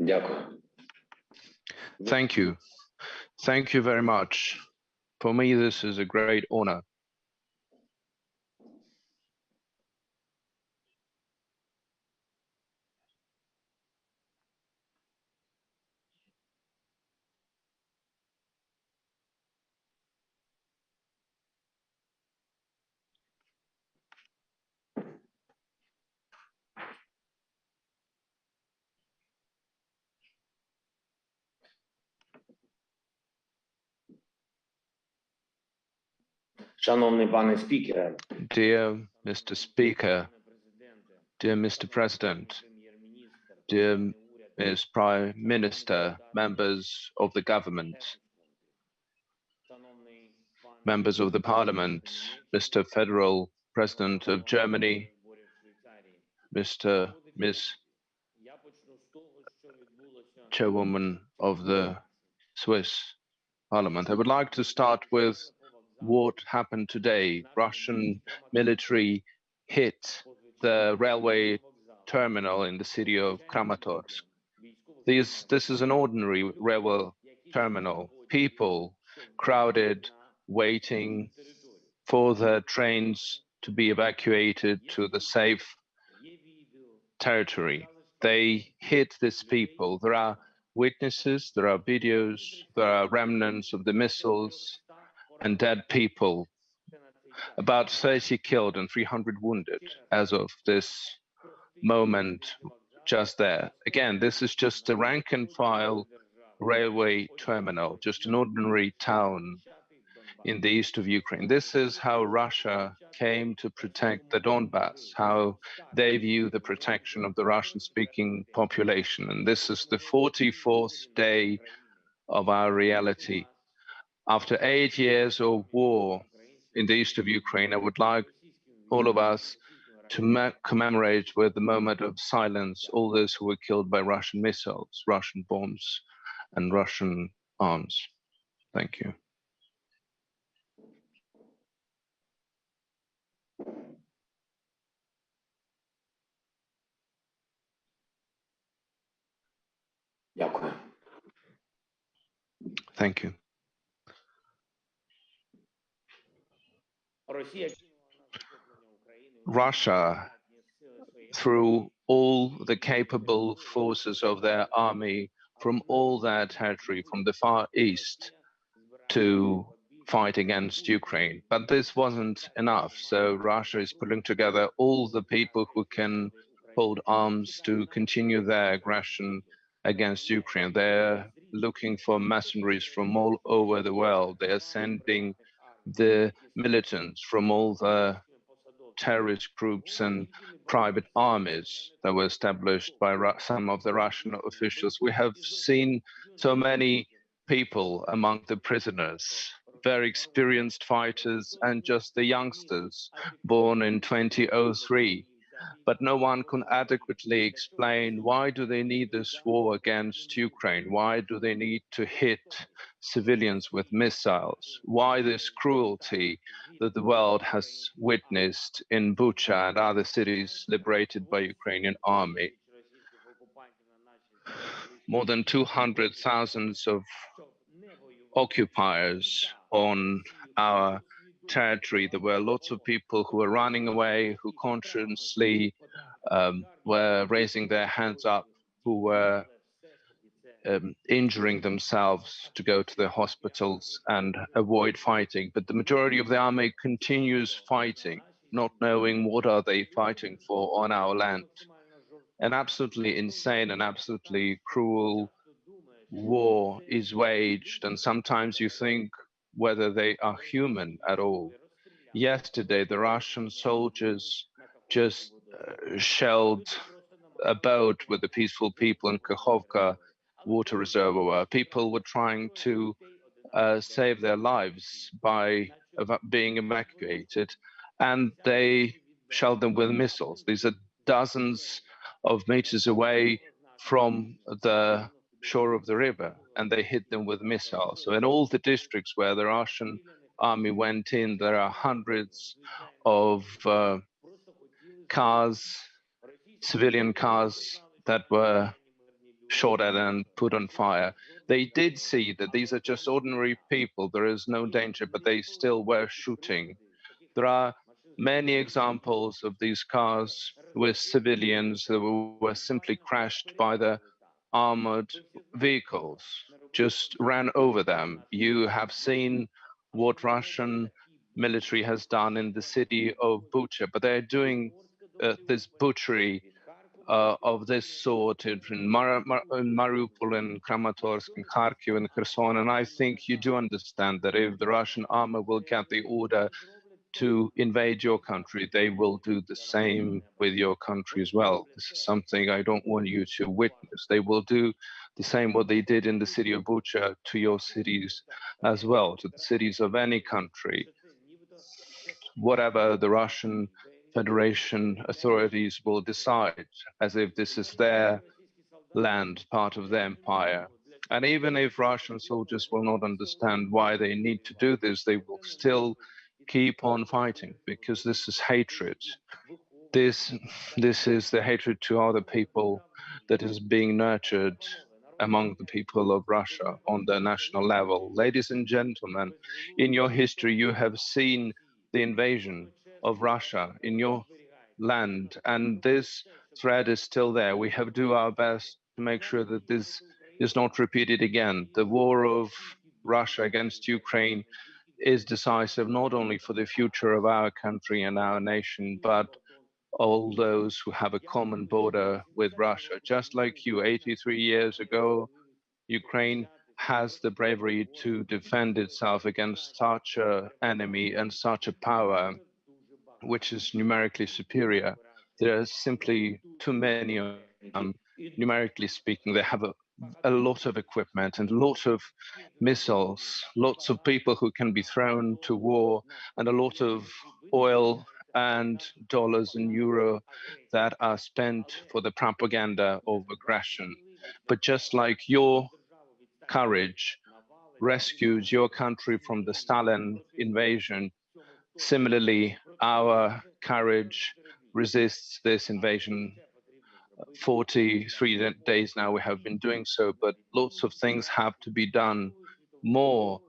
Дякую. Thank you. Thank you very much. For me, this is a great honor. Шановний пане спікере, Dear Mr. Speaker, dear Mr. President, dear Ms. Prime Minister, members of the government, members of the Parliament, Mr. Federal President of Germany, Ms. Chairwoman of the Swiss Parliament. I would like to start with what happened today. Russian military hit the railway terminal in the city of Kramatorsk. This is an ordinary railway terminal. People crowded, waiting for the trains to be evacuated to the safe territory. They hit these people. There are witnesses, there are videos, there are remnants of the missiles and dead people. About 30 killed and 300 wounded as of this moment just there. Again, this is just a rank and file railway terminal, just an ordinary town in the east of Ukraine. This is how Russia came to protect the Donbass, how they view the protection of the Russian-speaking population. And this is the 44th day of our reality. After 8 years of war in the east of Ukraine, I would like all of us to commemorate with the moment of silence all those who were killed by Russian missiles, Russian bombs, and Russian arms. Thank you. Дякую. Thank you. Russia, through all the capable forces of their army from all their territory, from the Far East, to fight against Ukraine. But this wasn't enough. So Russia is pulling together all the people who can hold arms to continue their aggression against Ukraine. They're looking for mercenaries from all over the world. They are sending the militants from all the terrorist groups and private armies that were established by some of the Russian officials. We have seen so many people among the prisoners, very experienced fighters and just the youngsters born in 2003. But no one can adequately explain why do they need this war against Ukraine? Why do they need to hit civilians with missiles? Why this cruelty that the world has witnessed in Bucha and other cities liberated by Ukrainian army? More than 200,000 of occupiers on our territory. There were lots of people who were running away, who consciously were raising their hands up, who were injuring themselves to go to the hospitals and avoid fighting. But the majority of the army continues fighting, not knowing what are they fighting for on our land. An absolutely insane and absolutely cruel war is waged, and sometimes you think whether they are human at all. Yesterday, the Russian soldiers just shelled a boat with the peaceful people in Kakhovka water reservoir. People were trying to save their lives by being evacuated, and they shelled them with missiles. These are dozens of meters away from the shore of the river, and they hit them with missiles. So in all the districts where the Russian army went in, there are hundreds of cars, civilian cars that were shot at and put on fire. They did see that these are just ordinary people, there is no danger, but they still were shooting. There are many examples of these cars with civilians that were simply crashed by the armored vehicles, just ran over them. You have seen what Russian military has done in the city of Bucha, but they're doing this butchery of this sort in Mariupol and Kramatorsk and Kharkiv and Kherson. And I think you do understand that if the Russian army will get the order to invade your country, they will do the same with your country as well. This is something I don't want you to witness. They will do the same what they did in the city of Bucha to your cities as well, to the cities of any country. Whatever the Russian Federation authorities will decide, as if this is their land, part of the empire. And even if Russian soldiers will not understand why they need to do this, they will still keep on fighting because this is hatred. This, this is the hatred to other people that is being nurtured among the people of Russia on the national level. Ladies and gentlemen, in your history, you have seen the invasion of Russia in your land, and this threat is still there. We have to do our best to make sure that this is not repeated again. The war of Russia against Ukraine is decisive not only for the future of our country and our nation, but all those who have a common border with Russia. Just like you, 83 years ago, Ukraine has the bravery to defend itself against such an enemy and such a power which is numerically superior. There are simply too many of them. Numerically speaking, they have a lot of equipment and a lot of missiles, lots of people who can be thrown to war, and a lot of oil and dollars and euro that are spent for the propaganda of aggression. But just like your courage rescued your country from the Stalin invasion, similarly, our courage resists this invasion. 43 days now we have been doing so, but lots of things have to be done more.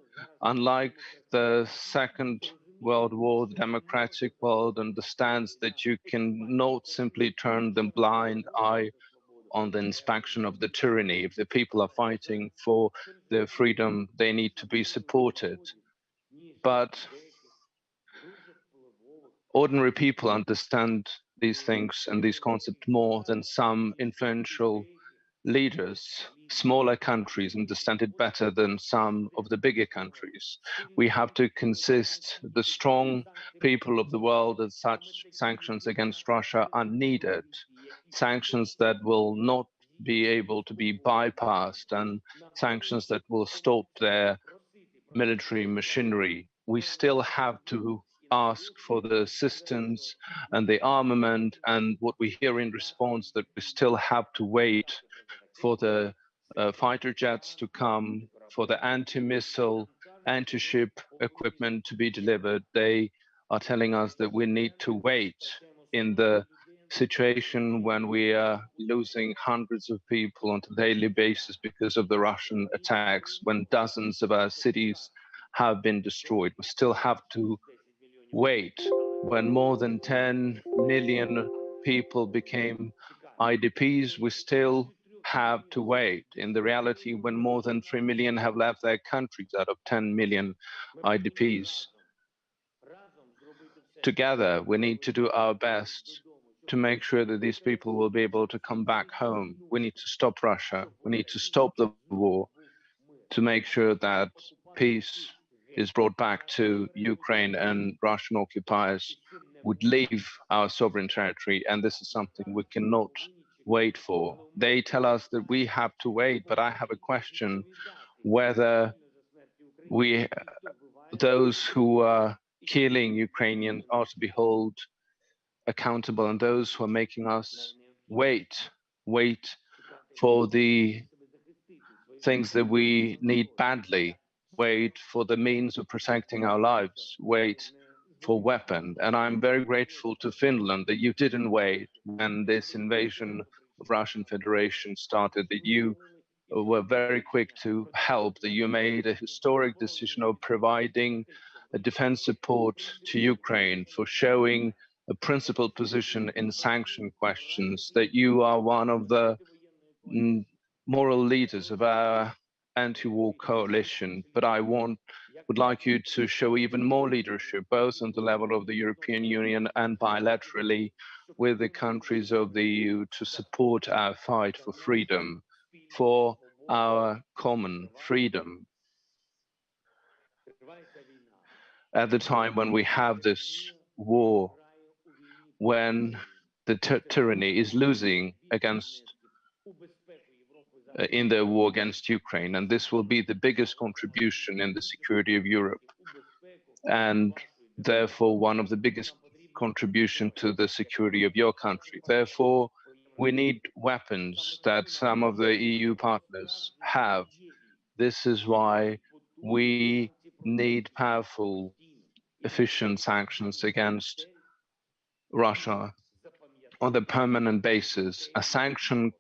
Unlike the Second World War, the democratic world understands that you can not simply turn the blind eye on the inspection of the tyranny. If the people are fighting for their freedom, they need to be supported. But ordinary people understand these things and these concepts more than some influential leaders. Smaller countries understand it better than some of the bigger countries. We have to consist the strong people of the world that such sanctions against Russia are needed, sanctions that will not be able to be bypassed and sanctions that will stop their military machinery. We still have to ask for the assistance and the armament, and what we hear in response that we still have to wait for the fighter jets to come, for the anti-missile, anti-ship equipment to be delivered. They are telling us that we need to wait in the situation when we are losing hundreds of people on a daily basis because of the Russian attacks, when dozens of our cities have been destroyed. We still have to wait when more than 10 million people became IDPs. We still have to wait. In the reality, when more than 3 million have left their countries out of 10 million IDPs, together we need to do our best to make sure that these people will be able to come back home. We need to stop Russia. We need to stop the war to make sure that peace is brought back to Ukraine and Russian occupiers would leave our sovereign territory. And this is something we cannot wait for. They tell us that we have to wait, but I have a question whether we, those who are killing Ukrainians, are to be held accountable, and those who are making us wait for the things that we need badly, wait for the means of protecting our lives, wait for weapon. And I'm very grateful to Finland that you didn't wait when this invasion Russian Federation started, that you were very quick to help, that you made a historic decision of providing a defense support to Ukraine, for showing a principled position in sanction questions, that you are one of the moral leaders of our anti-war coalition. But would like you to show even more leadership, both on the level of the European Union and bilaterally with the countries of the EU, to support our fight for freedom, for our common freedom. At the time when we have this war, when the tyranny is losing against in the war against Ukraine, and this will be the biggest contribution in the security of Europe, and therefore one of the biggest contribution to the security of your country. Therefore, we need weapons that some of the EU partners have. This is why we need powerful, efficient sanctions against Russia on a permanent basis, a sanction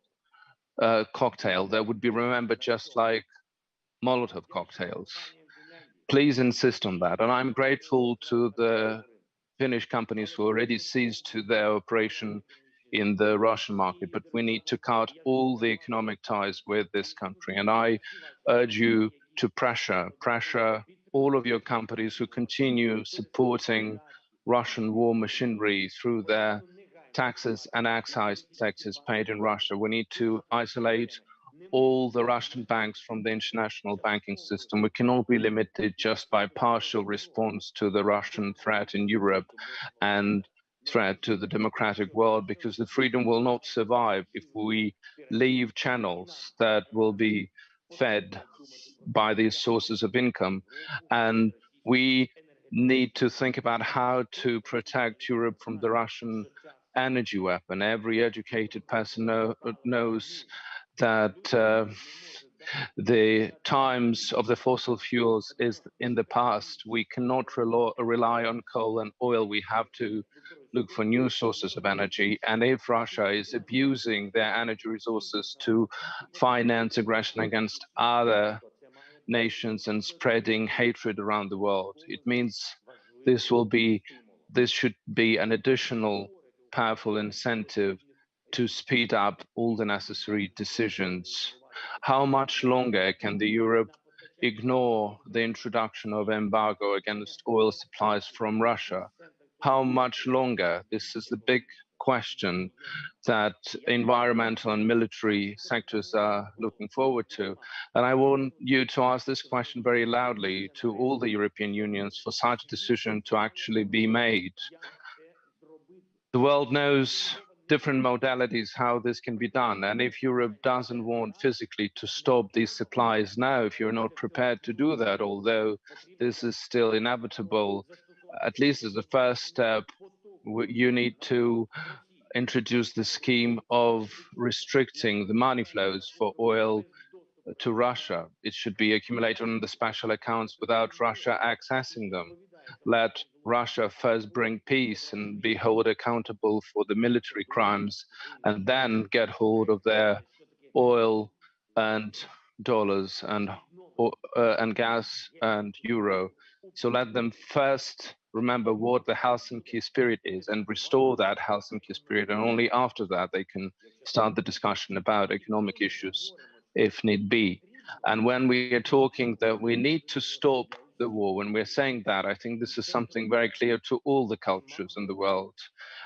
cocktail that would be remembered just like Molotov cocktails. Please insist on that. And I'm grateful to the Finnish companies who already ceased their operation in the Russian market, but we need to cut all the economic ties with this country. And I urge you to pressure all of your companies who continue supporting Russian war machinery through their taxes and excise taxes paid in Russia. We need to isolate all the Russian banks from the international banking system. We cannot be limited just by partial response to the Russian threat in Europe and threat to the democratic world, because the freedom will not survive if we leave channels that will be fed by these sources of income. And we need to think about how to protect Europe from the Russian energy weapon. Every educated person knows that the times of the fossil fuels is in the past. We cannot rely on coal and oil. We have to look for new sources of energy. And if Russia is abusing their energy resources to finance aggression against other nations and spreading hatred around the world, it means this should be an additional powerful incentive to speed up all the necessary decisions. How much longer can the Europe ignore the introduction of embargo against oil supplies from Russia? How much longer? This is the big question that environmental and military sectors are looking forward to. And I want you to ask this question very loudly to all the European unions for such a decision to actually be made. The world knows different modalities how this can be done. And if Europe doesn't want physically to stop these supplies now, if you're not prepared to do that, although this is still inevitable, at least as a first step, you need to introduce the scheme of restricting the money flows for oil to Russia. It should be accumulated on the special accounts without Russia accessing them. Let Russia first bring peace and be held accountable for the military crimes, and then get hold of their oil and dollars and gas and euro. So let them first remember what the Helsinki spirit is and restore that Helsinki spirit, and only after that they can start the discussion about economic issues if need be. And when we are talking that we need to stop the war, when we're saying that, I think this is something very clear to all the cultures in the world.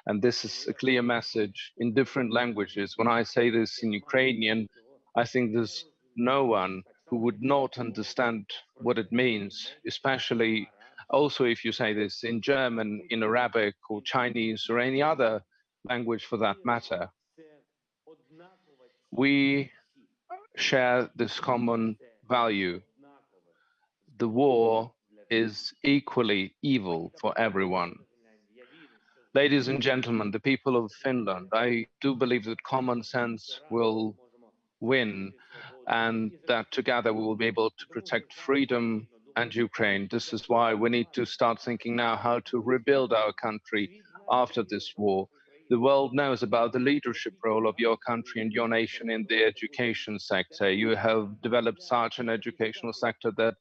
And this is a clear message in different languages. When I say this in Ukrainian, I think there's no one who would not understand what it means, especially also if you say this in German, in Arabic or Chinese or any other language for that matter. We share this common value. The war is equally evil for everyone. Ladies and gentlemen, the people of Finland, I do believe that common sense will win, and that together we will be able to protect freedom and Ukraine. This is why we need to start thinking now how to rebuild our country after this war. The world knows about the leadership role of your country and your nation in the education sector. You have developed such an educational sector that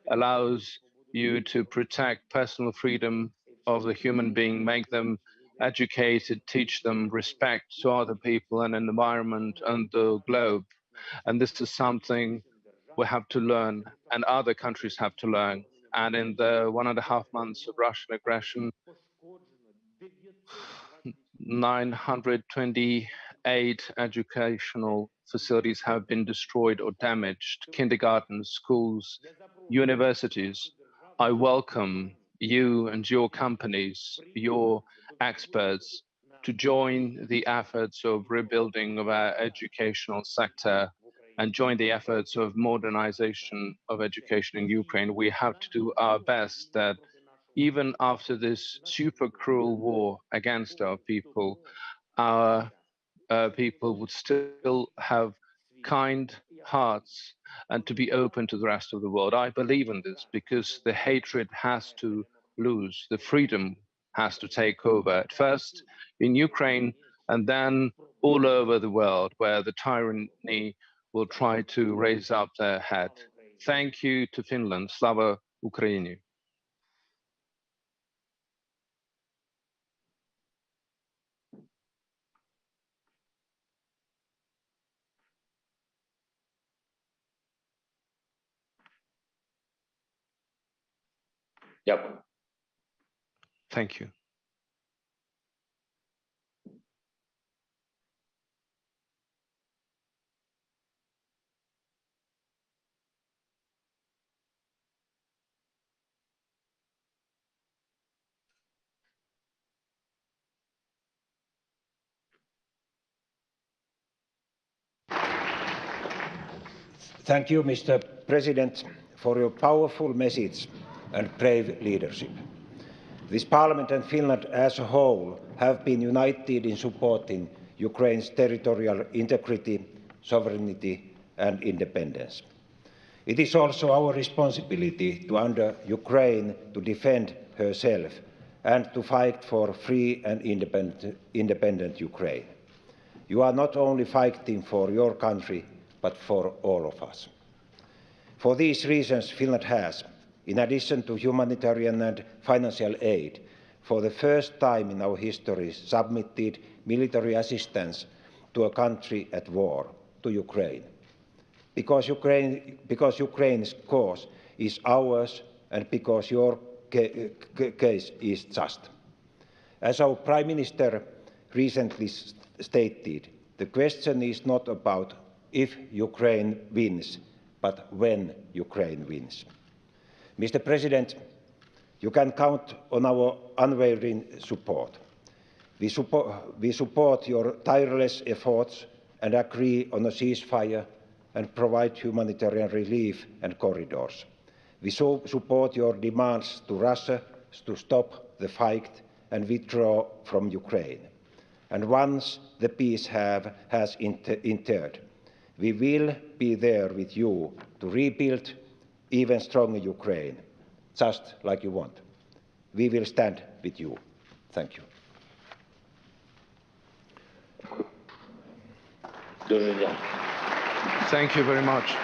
allows you to protect personal freedom of the human being, make them educated, teach them respect to other people and environment and the globe. And this is something we have to learn and other countries have to learn. And in the 1.5 months of Russian aggression, 928 educational facilities have been destroyed or damaged, kindergartens, schools, universities. I welcome you and your companies, your experts, to join the efforts of rebuilding of our educational sector and join the efforts of modernization of education in Ukraine. We have to do our best that even after this super cruel war against our people would still have kind hearts and to be open to the rest of the world. I believe in this because the hatred has to lose, the freedom has to take over, at first in Ukraine and then all over the world where the tyranny will try to raise up their head. Thank you to Finland. Slava Ukraini. Дякую. Thank you. Thank you, Mr. President, for your powerful message and brave leadership. This Parliament and Finland as a whole have been united in supporting Ukraine's territorial integrity, sovereignty and independence. It is also our responsibility to urge Ukraine to defend herself and to fight for free and independent Ukraine. You are not only fighting for your country, but for all of us. For these reasons, Finland has, in addition to humanitarian and financial aid, for the first time in our history, submitted military assistance to a country at war, to Ukraine. Because Ukraine's cause is ours and because your case is just. As our Prime Minister recently stated, the question is not about if Ukraine wins, but when Ukraine wins. Mr. President, you can count on our unwavering support. We support your tireless efforts and agree on a ceasefire and provide humanitarian relief and corridors. We support your demands to Russia to stop the fight and withdraw from Ukraine. And once the peace has entered, we will be there with you to rebuild even stronger Ukraine, just like you want. We will stand with you. Thank you. Дуже дякую. Thank you very much.